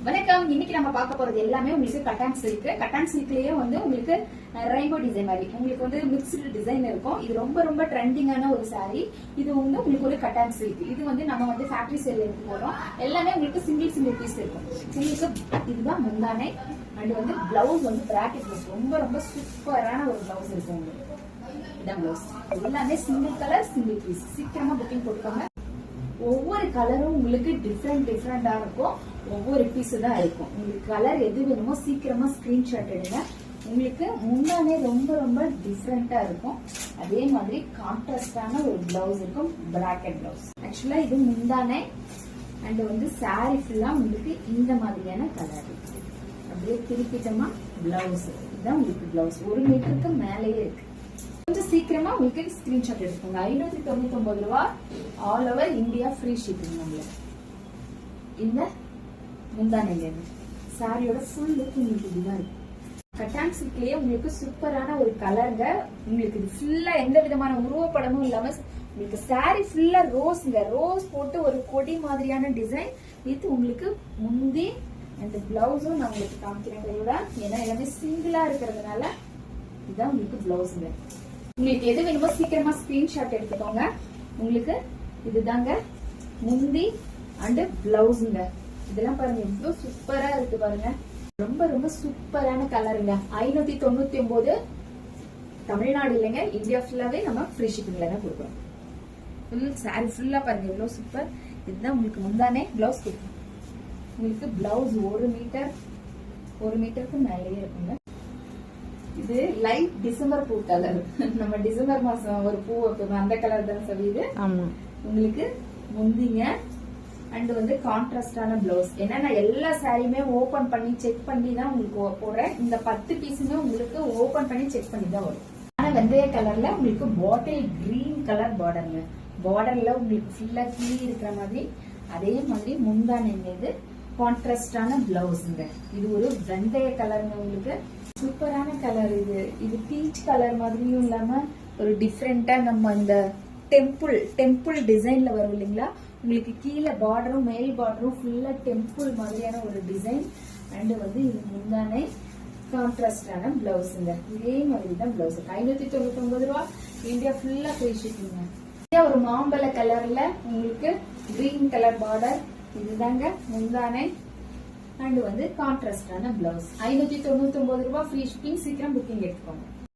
வணக்கம். இன்னைக்கு நம்ம பார்க்க போறது எல்லாமே உங்களுக்கு கட்டான் சில்க். கட்டான் சில்க்லயே வந்து உங்களுக்கு ரெயின்போ டிசைன் மாதிரி உங்களுக்கு வந்து மிக்ஸ்டு டிசைன் இருக்கும். இது ரொம்ப ரொம்ப ட்ரெண்டிங்கான ஒரு saree. இது வந்து உங்களுக்கு ஒரு கட்டான் சில்க். இது வந்து நம்ம வந்து ஃபேக்டரி சேல்ல எடுத்து போறோம். எல்லாமே உங்களுக்கு சிங்கிள் பீஸ் இருக்கும். உங்களுக்கு இதுதான் முந்தானை அண்ட் வந்து பிளவுஸ் வந்து பிராக்கெட் பிளவுஸ் ரொம்ப ரொம்ப சூப்பரான ஒரு பிளவுஸ் இருக்கும் உங்களுக்கு. இதான் பிளவுஸ். எல்லாமே சிங்கிள் கலர் சிங்கிள் பீஸ். சீக்கிரமா புக்கிங் போட்டுக்கோங்க. ஒவ்வொரு கலரும் உங்களுக்கு டிஃப்ரெண்டா இருக்கும். ஒவ்வொரு பீஸ் தான் இருக்கும். உங்களுக்கு கலர் எது வேணுமோ சீக்கிரமா ஸ்கிரீன்ஷாட் எடுங்க. உங்களுக்கு முன்னாலே ரொம்ப ரொம்ப டிஃப்ரெண்டா இருக்கும். அதே மாதிரி கான்ட்ராஸ்டான ஒரு பிளவுஸ் இருக்கும், பிராக்கெட் பிளவுஸ். ஆக்சுவலா இது முந்தானே அண்ட் வந்து சாரி ஃபுல்லா உங்களுக்கு இந்த மாதிரியான கலர். அப்படியே திருப்பிட்டமா பிளவுஸ். இதுதான் உங்களுக்கு பிளவுஸ். 1 மீட்டருக்கு மேலேயே இருக்கு. கொஞ்சம் சீக்கிரமா உங்களுக்கு ஸ்கிரீன்ஷாட் எடுத்துக்கோங்க. 599 ரூபாய், all over India free shipping. உங்களுக்கு இந்த முந்தானையில சாரியோட ஃபுல் லுக் உங்களுக்கு இதுதான் இருக்கும். கட்டான் சில்க்லயே உங்களுக்கு சூப்பரான ஒரு கலருங்க. உங்களுக்கு இது ஃபுல்லா எந்த விதமான உருவப்படமும் இல்லாம உங்களுக்கு சாரி ஃபுல்லா ரோஸ்ங்க. ரோஸ் போட்டு ஒரு கொடி மாதிரியான டிசைன். இது உங்களுக்கு முந்தி அந்த பிளவுஸும் நான் உங்களுக்கு காமிக்கிறேன் கையோட. ஏன்னா எல்லாமே சிங்கிளா இருக்கிறதுனால இதுதான் உங்களுக்கு பிளவுஸுங்க. உங்களுக்கு எது வேணுமோ சீக்கிரமா ஸ்கிரீன்ஷாட் எடுத்துக்கோங்க. உங்களுக்கு இதுதாங்க முந்தி அண்ட் பிளவுஸுங்க. இதெல்லாம் பாருங்க எவ்வளவு சூப்பரா இருக்கு பாருங்க. ரொம்ப ரொம்ப சூப்பரான கலருங்க. 599 தமிழ்நாடு இல்லைங்க, இந்தியா ஃபுல்லாவே நம்ம ஃப்ரீ ஷிப்பிங்ல தான் கொடுக்குறோம். ஃபுல் சாரி ஃபுல்லா பாருங்க எவ்வளவு சூப்பர். இதுதான் உங்களுக்கு முந்தானே பிளவுஸ் கொடுக்கும். உங்களுக்கு பிளவுஸ் 1 மீட்டருக்கு மேலேயே இருக்குங்க. இது லைட் டிசம்பர் பூ கலர். நம்ம டிசம்பர் மாசம் ஒரு பூ வைப்போம், அந்த கலர் தான் சொல்லிது. உங்களுக்கு முந்திங்க அண்ட் வந்து கான்ட்ராஸ்டான பிளவுஸ். ஏன்னா நான் எல்லா சாரியுமே ஓபன் பண்ணி செக் பண்ணி தான் உங்களுக்கு போடுறேன். இந்த 10 பீஸுமே உங்களுக்கு ஓபன் பண்ணி செக் பண்ணி தான் வரும். ஆனா வெந்தய கலர்ல உங்களுக்கு பாட்டில் கிரீன் கலர் பார்டருங்க. பார்டர்ல உங்களுக்கு ஃபுல்லா கீழே இருக்கிற மாதிரி. அதே மாதிரி முந்தானை மீது கான்ட்ராஸ்டான பிளவுஸ்ங்க. இது ஒரு வெந்தய கலருங்க. உங்களுக்கு சூப்பரான கலர். இது பீச் கலர் மாதிரியும் இல்லாம ஒரு டிஃப்ரெண்டா நம்ம இந்த டெம்பிள் டிசைன்ல வரும் இல்லைங்களா. உங்களுக்கு கீழே பார்டரும் மேல் பார்டரும் ஃபுல்லா டெம்பிள் மாதிரியான ஒரு டிசைன். அண்ட் வந்து இது முந்தானை கான்ட்ராஸ்டான பிளவுஸ்ங்க. இதே மாதிரி தான் பிளவுஸ். 599 ரூபாய், இந்தியா ஃபுல்லா ஃப்ரீ ஷிப்பிங். ஒரு மாம்பழ கலர்ல உங்களுக்கு கிரீன் கலர் பார்டர். இதுதாங்க முந்தானை அண்ட் வந்து கான்ட்ராஸ்டான பிளவுஸ். 599 ரூபாய், ஃப்ரீ ஷிப்பிங். சீக்கிரம் புக்கிங் எடுத்துக்கோங்க.